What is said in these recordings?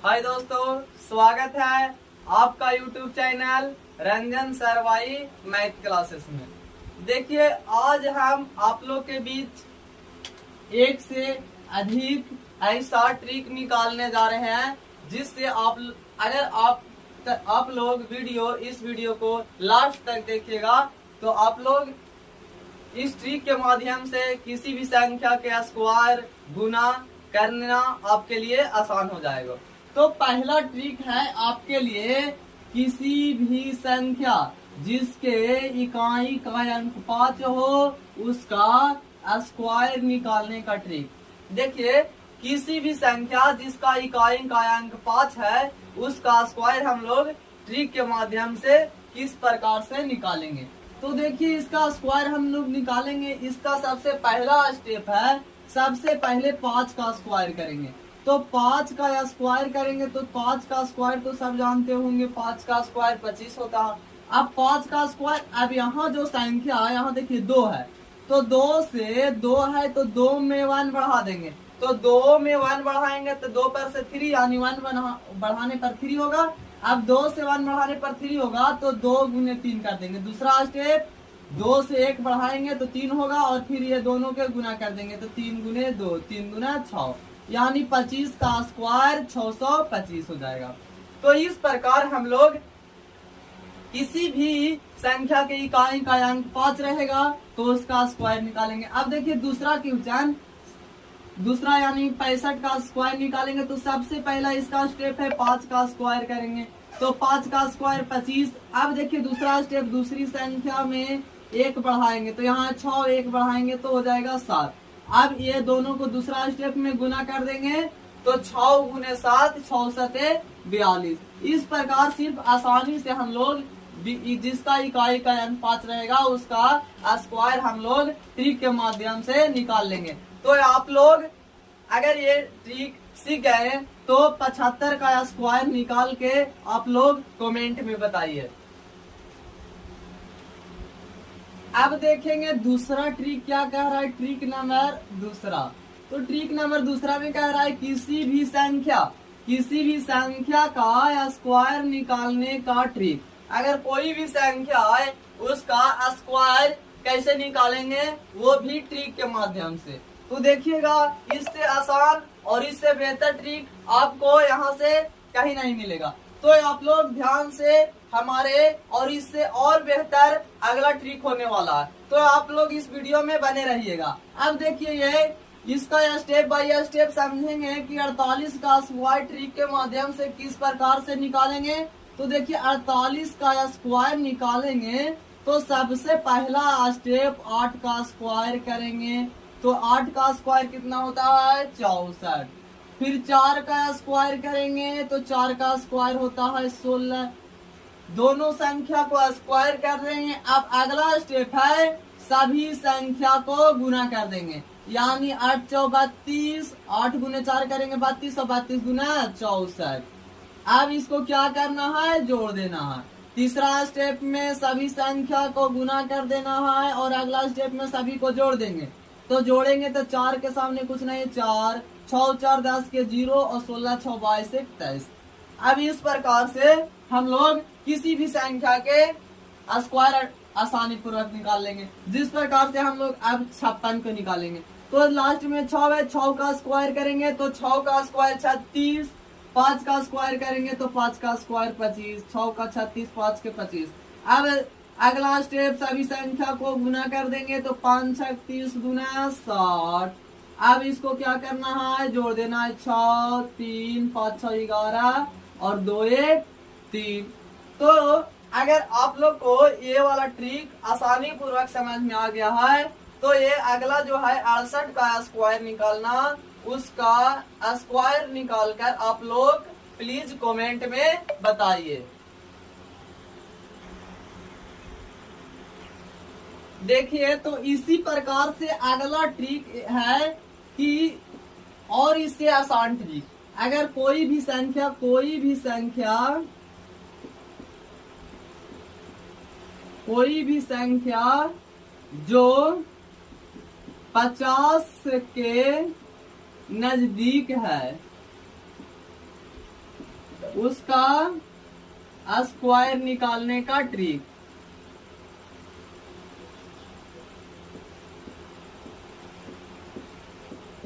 हाय दोस्तों, स्वागत है आपका YouTube channel Ranjan Sarwai math classes में। देखिए, आज हम आप लोग के बीच एक से अधिक ऐसा ट्रिक निकालने जा रहे हैं जिससे आप लोग इस वीडियो को लास्ट तक देखिएगा तो आप लोग इस ट्रिक के माध्यम से किसी भी संख्या के स्क्वायर गुना करना आपके लिए आसान हो जाएगा। तो पहला ट्रिक है आपके लिए, किसी भी संख्या जिसके इकाई का अंक 5 हो उसका स्क्वायर निकालने का ट्रिक। देखिए, किसी भी संख्या जिसका इकाई का अंक 5 है उसका स्क्वायर हम लोग ट्रिक के माध्यम से किस प्रकार से निकालेंगे। तो देखिए, इसका स्क्वायर हम लोग निकालेंगे। इसका सबसे पहला स्टेप है, सबसे पहले 5 का स्क्वायर करेंगे। तो 5 का स्क्वायर करेंगे तो 5 का स्क्वायर तो सब जानते होंगे, 5 का स्क्वायर 25 होता है। अब 5 का स्क्वायर, अब यहाँ जो संख्या है, यहाँ देखिए 2 है, तो 2 से 2 है तो 2 में 1 बढ़ा देंगे। तो 2 में 1 बढ़ाएंगे तो 2 पर से 3 यानी 1 बढ़ाने पर 3 होगा। अब 2 से 1 बढ़ाने पर 3 होगा तो 2 गुने 3 कर देंगे। दूसरा स्टेप, 2 से 1 बढ़ाएंगे तो 3 होगा और फिर ये दोनों के गुना कर देंगे तो 3 गुने 2, 3 गुना 6, यानी 25 का स्क्वायर 625 हो जाएगा। तो इस प्रकार हम लोग किसी भी संख्या के इकाई का अंक 5 रहेगा तो उसका स्क्वायर निकालेंगे। अब देखिए दूसरा क्वेश्चन, दूसरा यानी 65 का स्क्वायर निकालेंगे। तो सबसे पहला इसका स्टेप है 5 का स्क्वायर करेंगे। तो 5 का स्क्वायर 25। अब देखिए दूसरा स्टेप, दूसरी संख्या में 1 बढ़ाएंगे तो यहाँ 6, 1 बढ़ाएंगे तो हो जाएगा 7। अब ये दोनों को दूसरा स्टेप में गुना कर देंगे तो 6 गुने 7, 6 सते 42। इस प्रकार सिर्फ आसानी से हम लोग जिसका इकाई का अंक 5 रहेगा उसका स्क्वायर हम लोग ट्रिक के माध्यम से निकाल लेंगे। तो आप लोग अगर ये ट्रिक सीख गए तो 75 का स्क्वायर निकाल के आप लोग कमेंट में बताइए। अब देखेंगे दूसरा ट्रिक क्या कह रहा है, ट्रिक नंबर दूसरा। तो ट्रिक नंबर दूसरा में कह रहा है किसी भी संख्या का स्क्वायर निकालने का ट्रिक। अगर कोई भी संख्या है उसका स्क्वायर कैसे निकालेंगे वो भी ट्रिक के माध्यम से। तो देखिएगा, इससे आसान और इससे बेहतर ट्रिक आपको यहाँ से कहीं नहीं मिलेगा। तो आप लोग ध्यान से हमारे और इससे और बेहतर अगला ट्रिक होने वाला है, तो आप लोग इस वीडियो में बने रहिएगा। अब देखिए, ये इसका स्टेप बाय स्टेप समझेंगे कि 48 का स्क्वायर ट्रिक के माध्यम से किस प्रकार से निकालेंगे। तो देखिए, 48 का स्क्वायर निकालेंगे तो सबसे पहला स्टेप 8 का स्क्वायर करेंगे। तो 8 का स्क्वायर कितना होता है, 64। फिर 4 का स्क्वायर करेंगे तो 4 का स्क्वायर होता है 16। दोनों संख्या को स्क्वायर कर देंगे। अब अगला स्टेप है सभी संख्या को गुना कर देंगे, यानी 8 चौ 32, 8 गुने 4 करेंगे 32 और 32 गुना 64। अब इसको क्या करना है, जोड़ देना है। तीसरा स्टेप में सभी संख्या को गुना कर देना है और अगला स्टेप में सभी को जोड़ देंगे। तो जोड़ेंगे तो 4 के सामने कुछ नहीं, 4, 6 4 10 के 0 और 16 6 22 23। अब इस प्रकार से हम लोग किसी भी संख्या के स्क्वायर आसानी पूर्वक निकाल लेंगे। जिस प्रकार से हम लोग अब 56 को निकालेंगे तो लास्ट में 6 है, 6 का स्क्वायर करेंगे तो 6 का स्क्वायर 36, 5 का स्क्वायर करेंगे तो 5 का स्क्वायर 25, 6 का 36, 5 के 25। अब अगला स्टेप सभी संख्या को गुना कर देंगे तो 5 6 30 गुना 60। अब इसको क्या करना है, जोड़ देना है, 6 3 5 6 11 और 2 1 3। तो अगर आप लोग को ये वाला ट्रिक आसानी पूर्वक समझ में आ गया है तो ये अगला जो है 68 का स्क्वायर निकालना, उसका स्क्वायर निकालकर आप लोग प्लीज कमेंट में बताइए। देखिए, तो इसी प्रकार से अगला ट्रिक है कि और इससे आसान ट्रिक, अगर कोई भी संख्या जो 50 के नजदीक है, उसका स्क्वायर निकालने का ट्रिक।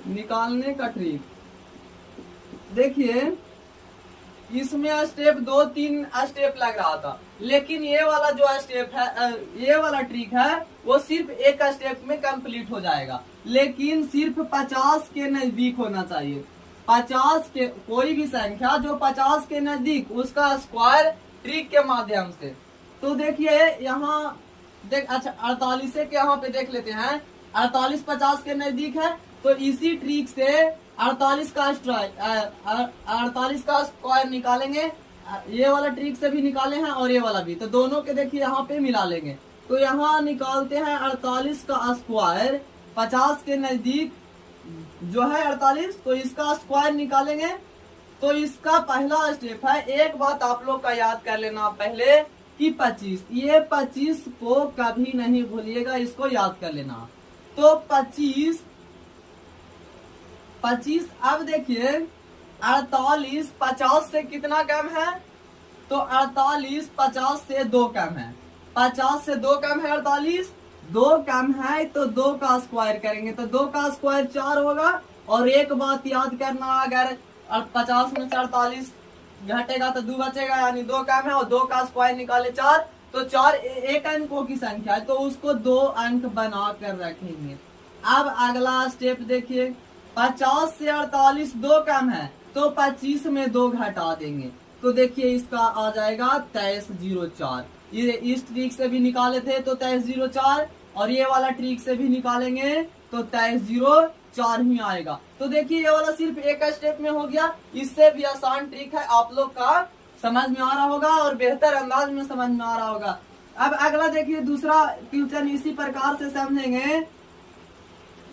निकालने का ट्रिक देखिए, इसमें स्टेप 2-3 स्टेप लग रहा था, लेकिन ये वाला जो स्टेप है, ये वाला ट्रिक है, वो सिर्फ एक स्टेप में कंप्लीट हो जाएगा, लेकिन सिर्फ 50 के नजदीक होना चाहिए। 50 के कोई भी संख्या जो 50 के नजदीक, उसका स्क्वायर ट्रिक के माध्यम से। तो देखिए यहाँ अच्छा 48 के यहाँ पे देख लेते हैं, 48 50 के नजदीक है, तो इसी ट्रिक से 48 का स्क्वायर निकालेंगे। ये वाला ट्रिक से भी निकाले हैं और ये वाला भी, तो दोनों के देखिए यहाँ पे मिला लेंगे। तो यहाँ निकालते हैं 48 का स्क्वायर, 50 के नजदीक जो है 48, तो इसका स्क्वायर निकालेंगे। तो इसका पहला स्टेप है, एक बात आप लोग का याद कर लेना पहले कि 25, ये 25 को कभी नहीं भूलिएगा, इसको याद कर लेना। तो 25 अब देखिए 48 50 से कितना कम है, तो 48 50 से 2 कम है, 50 से 2 कम है, 48 2 कम है, तो 2 का स्क्वायर करेंगे, तो 2 का स्क्वायर 4 होगा। और एक बात याद करना, अगर 50 में से 48 घटेगा तो 2 बचेगा, यानी 2 कम है, और 2 का स्क्वायर निकाले 4, तो 4 एक अंकों की संख्या है, तो उसको 2 अंक बना कर रखेंगे। अब अगला स्टेप देखिए, 50 से 48 2 कम है, तो 25 में 2 घटा देंगे, तो देखिए इसका आ जाएगा 2304। ये इस ट्रिक से भी निकाले थे तो 2304, और ये वाला ट्रिक से भी निकालेंगे तो 2304 ही आएगा। तो देखिए ये वाला सिर्फ एक स्टेप में हो गया, इससे भी आसान ट्रिक है, आप लोग का समझ में आ रहा होगा और बेहतर अंदाज में समझ में आ रहा होगा। अब अगला देखिए, दूसरा क्वेश्चन इसी प्रकार से समझेंगे।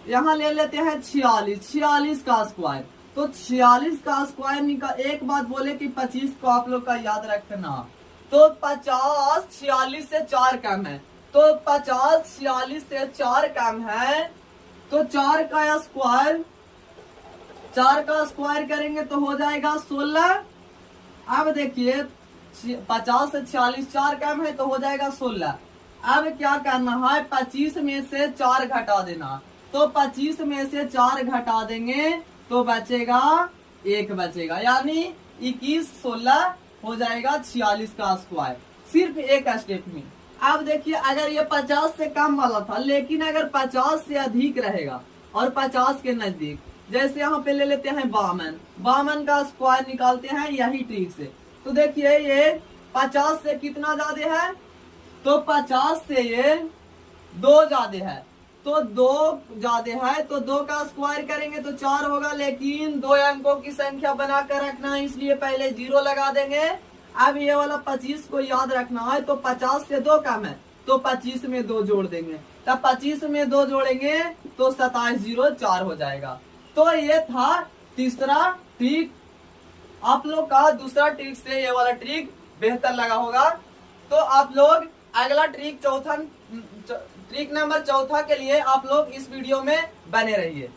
यहाँ ले लेते हैं 46 का स्क्वायर, तो 46 का स्क्वायर निकाल, एक बात बोले कि 25 को आप लोग का याद रखना, तो 50 46 से 4 कम है, तो 50 46 से 4 कम है, तो 4 का स्क्वायर करेंगे तो हो जाएगा 16। अब देखिए 50 से 46 4 कम है, तो हो जाएगा 16। अब क्या करना है, 25 में से 4 घटा देना, तो 25 में से 4 घटा देंगे तो बचेगा 1 बचेगा, यानी 21 16 हो जाएगा 46 का स्क्वायर, सिर्फ एक स्टेप में। अब देखिए अगर ये 50 से कम वाला था, लेकिन अगर 50 से अधिक रहेगा और 50 के नजदीक, जैसे यहाँ पे ले लेते हैं 52 का स्क्वायर निकालते हैं यही ट्रिक से। तो देखिए ये 50 से कितना ज्यादा है, तो 50 से ये 2 ज्यादा है, तो 2 ज्यादा है, तो 2 का स्क्वायर करेंगे तो 4 होगा, लेकिन 2 अंकों की संख्या बनाकर रखना है, इसलिए पहले 0 लगा देंगे। अब ये वाला 25 को याद रखना है, तो 50 से 2 कम है, तो 25 में 2 जोड़ देंगे, तब 25 में 2 जोड़ेंगे तो 2704 हो जाएगा। तो ये था तीसरा ट्रिक। आप लोग का दूसरा ट्रिक से ये वाला ट्रिक बेहतर लगा होगा, तो आप लोग अगला ट्रिक ट्रिक नंबर 4 के लिए आप लोग इस वीडियो में बने रहिए।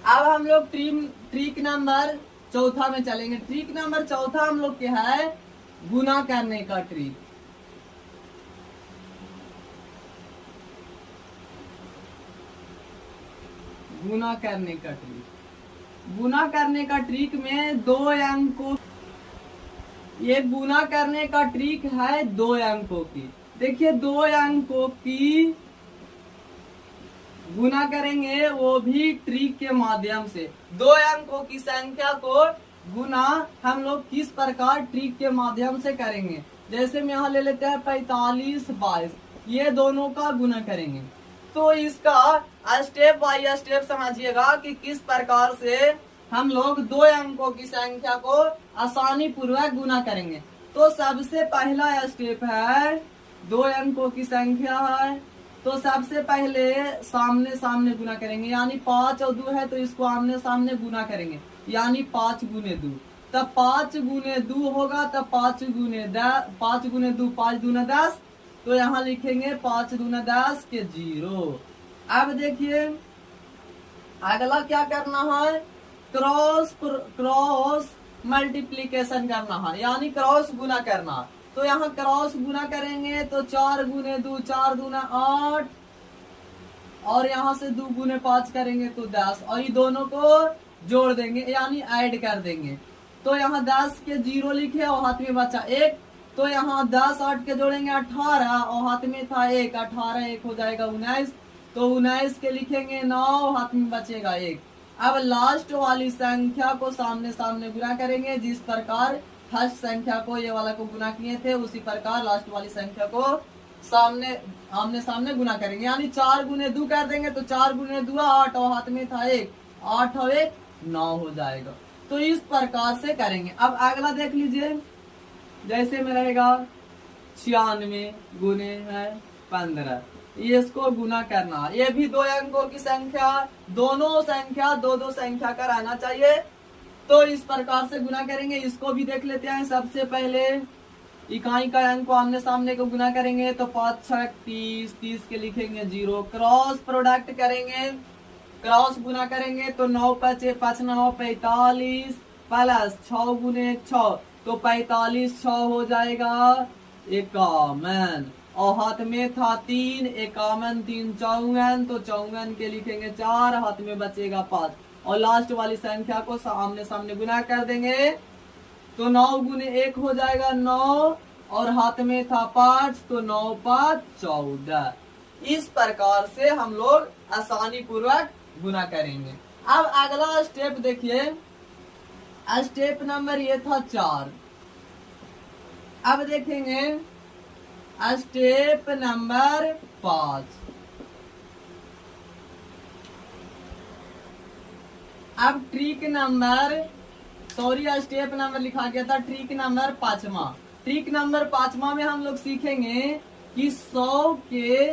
अब हम लोग ट्रिक नंबर 4 में चलेंगे। ट्रिक नंबर 4 हम लोग के है गुना करने का ट्रिक। गुना करने का ट्रिक, गुना करने का ट्रिक में 2 अंकों, ये गुना करने का ट्रिक है 2 अंकों की। देखिए 2 अंकों की गुना करेंगे, वो भी ट्रिक के माध्यम से। 2 अंकों की संख्या को गुना हम लोग किस प्रकार ट्रिक के माध्यम से करेंगे, जैसे में यहाँ ले लेते हैं 45 22, ये दोनों का गुना करेंगे। तो इसका स्टेप बाय स्टेप समझिएगा कि किस प्रकार से हम लोग 2 अंकों की संख्या को आसानी पूर्वक गुना करेंगे। तो सबसे पहला स्टेप है, 2 अंकों की संख्या है, तो सबसे पहले सामने सामने गुना करेंगे, यानी 5 और 2 है तो इसको आमने सामने गुना करेंगे, यानी 5 गुने 2, तब 5 गुने 2 होगा, तब 5 गुने 2 5 दूना 10, तो यहाँ लिखेंगे 5 दूना 10 के 0। अब देखिए अगला क्या करना है, क्रॉस मल्टीप्लीकेशन करना है, यानी क्रॉस गुना करना। तो यहाँ क्रॉस गुना करेंगे तो 4 गुने 2 4 दूना 8, और यहाँ से 2 गुने 5 करेंगे तो 10, और ये दोनों को जोड़ देंगे यानी ऐड कर देंगे। तो यहाँ 10 के 0 लिखे और हाथ में बचा 1, तो यहाँ 10 8 के जोड़ेंगे 18, और हाथ में था 1, 18 1 हो जाएगा 19, तो 19 के लिखेंगे 9, हाथ में बचेगा 1। अब लास्ट वाली संख्या को सामने सामने गुना करेंगे, जिस प्रकार फर्स्ट संख्या को ये वाला को गुना किए थे उसी प्रकार लास्ट वाली संख्या को सामने आमने सामने गुना करेंगे, यानी 4 गुने 2 कर देंगे तो 4 गुने 2 8, और हाथ में था 1, 8 और 1 9 हो जाएगा। तो इस प्रकार से करेंगे। अब अगला देख लीजिए, जैसे में रहेगा 96 गुने है 15, ये इसको गुना करना, ये भी 2 अंकों की संख्या, दोनों संख्या 2 संख्या का रहना चाहिए। तो इस प्रकार से गुना करेंगे। इसको भी देख लेते हैं। सबसे पहले इकाई का अंक को आमने सामने को गुना करेंगे तो 5 6 30, 30 के लिखेंगे 0, क्रॉस प्रोडक्ट करेंगे, क्रॉस गुना करेंगे तो 9 5 5 9 45 प्लस 6 गुने 6 तो 45 6 हो जाएगा 51, और हाथ में था 3, 51 3 54, तो 54 के लिखेंगे 4, हाथ में बचेगा 5, और लास्ट वाली संख्या को आमने सामने गुना कर देंगे तो 9 गुने 1 हो जाएगा 9, और हाथ में था 5, तो 9 5 14। इस प्रकार से हम लोग आसानी पूर्वक गुना करेंगे। अब अगला स्टेप देखिए, स्टेप नंबर ये था 4। अब देखेंगे स्टेप नंबर 5। अब ट्रिक नंबर स्टेप नंबर लिखा गया था ट्रिक नंबर 5वां। ट्रिक नंबर 5वां में हम लोग सीखेंगे कि 100 के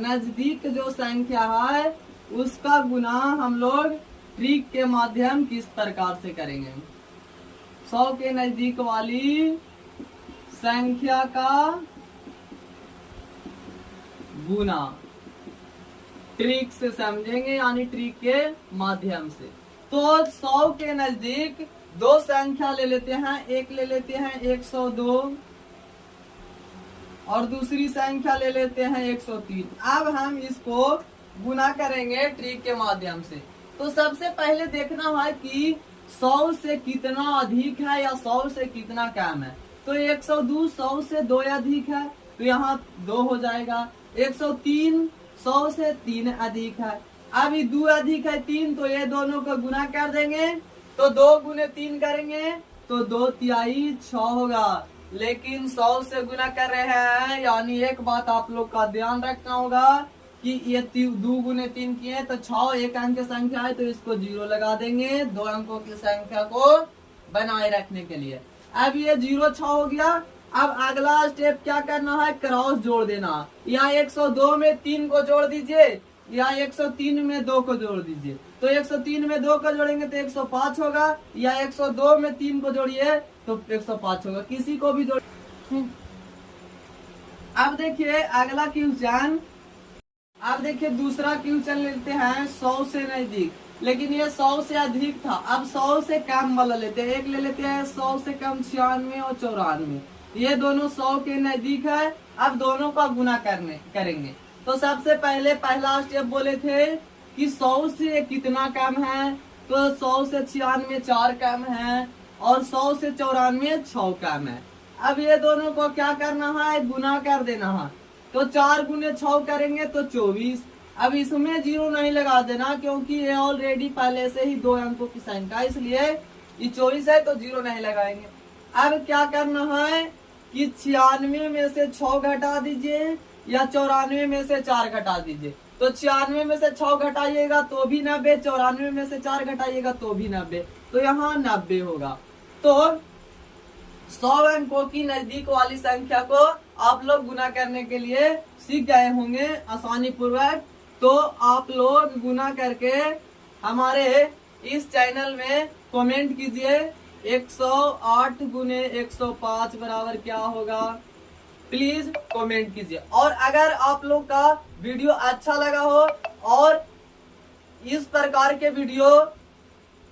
नजदीक जो संख्या है उसका गुना हम लोग ट्रिक के माध्यम किस प्रकार से करेंगे। 100 के नजदीक वाली संख्या का गुना ट्रिक से समझेंगे, यानी ट्रिक के माध्यम से। तो 100 के नजदीक 2 संख्या ले लेते हैं, एक ले लेते हैं 102 और दूसरी संख्या ले लेते हैं 103। अब हम इसको गुना करेंगे ट्रिक के माध्यम से। तो सबसे पहले देखना है कि 100 से कितना अधिक है या 100 से कितना कम है। तो 102 100 से 2 अधिक है तो यहाँ 2 हो जाएगा। 103 100 से 3 अधिक है, अब ये 2 अधिक है 3, तो ये दोनों को गुना कर देंगे तो 2 गुने 3 करेंगे तो 2 तिहाई 6 होगा। लेकिन 100 से गुना कर रहे हैं, यानी एक बात आप लोग का ध्यान रखना होगा कि ये 2 गुने 3 किए तो 6 एक अंक की संख्या है तो इसको 0 लगा देंगे 2 अंकों की संख्या को बनाए रखने के लिए। अब ये 0 6 हो गया। अब अगला स्टेप क्या करना है, क्रॉस जोड़ देना। यहाँ 102 में 3 को जोड़ दीजिए, या 103 में 2 को जोड़ दीजिए। तो 103 में 2 को जोड़ेंगे तो 105 होगा, या 102 में 3 को जोड़िए तो 105 होगा, किसी को भी जोड़। अब देखिए अगला क्वेश्चन, अब देखिए दूसरा क्वेश्चन लेते हैं 100 से नजदीक, लेकिन ये 100 से अधिक था। अब 100 से कम वाला लेते हैं, एक ले लेते हैं 100 से कम 96 और 94, ये दोनों 100 के नजदीक है। अब दोनों का गुना करेंगे। तो सबसे पहले पहला स्टेप बोले थे कि 100 से कितना कम है, तो 100 से 96 4 कम है और 100 से 94 6 कम है। अब ये दोनों को क्या करना है, गुना कर देना है। तो 4 गुने 6 करेंगे तो 24। अब इसमें 0 नहीं लगा देना क्योंकि ये ऑलरेडी पहले से ही 2 अंकों की संख्या, इसलिए ये 24 है तो 0 नहीं लगाएंगे। अब क्या करना है कि 96 में से 6 घटा दीजिए या 94 में से 4 घटा दीजिए। तो 96 में से 6 घटाइएगा तो भी 90, 94 में से 4 घटाइएगा तो भी 90, तो यहाँ 90 होगा। तो 100 अंकों की नजदीक वाली संख्या को आप लोग गुना करने के लिए सीख गए होंगे आसानी पूर्वक। तो आप लोग गुना करके हमारे इस चैनल में कमेंट कीजिए 108 गुने 105 बराबर क्या होगा, प्लीज कमेंट कीजिए। और अगर आप लोग का वीडियो अच्छा लगा हो और इस प्रकार के वीडियो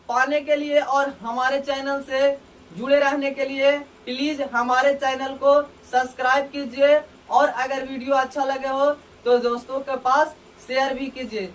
पाने के लिए और हमारे चैनल से जुड़े रहने के लिए प्लीज हमारे चैनल को सब्सक्राइब कीजिए और अगर वीडियो अच्छा लगे हो तो दोस्तों के पास शेयर भी कीजिए।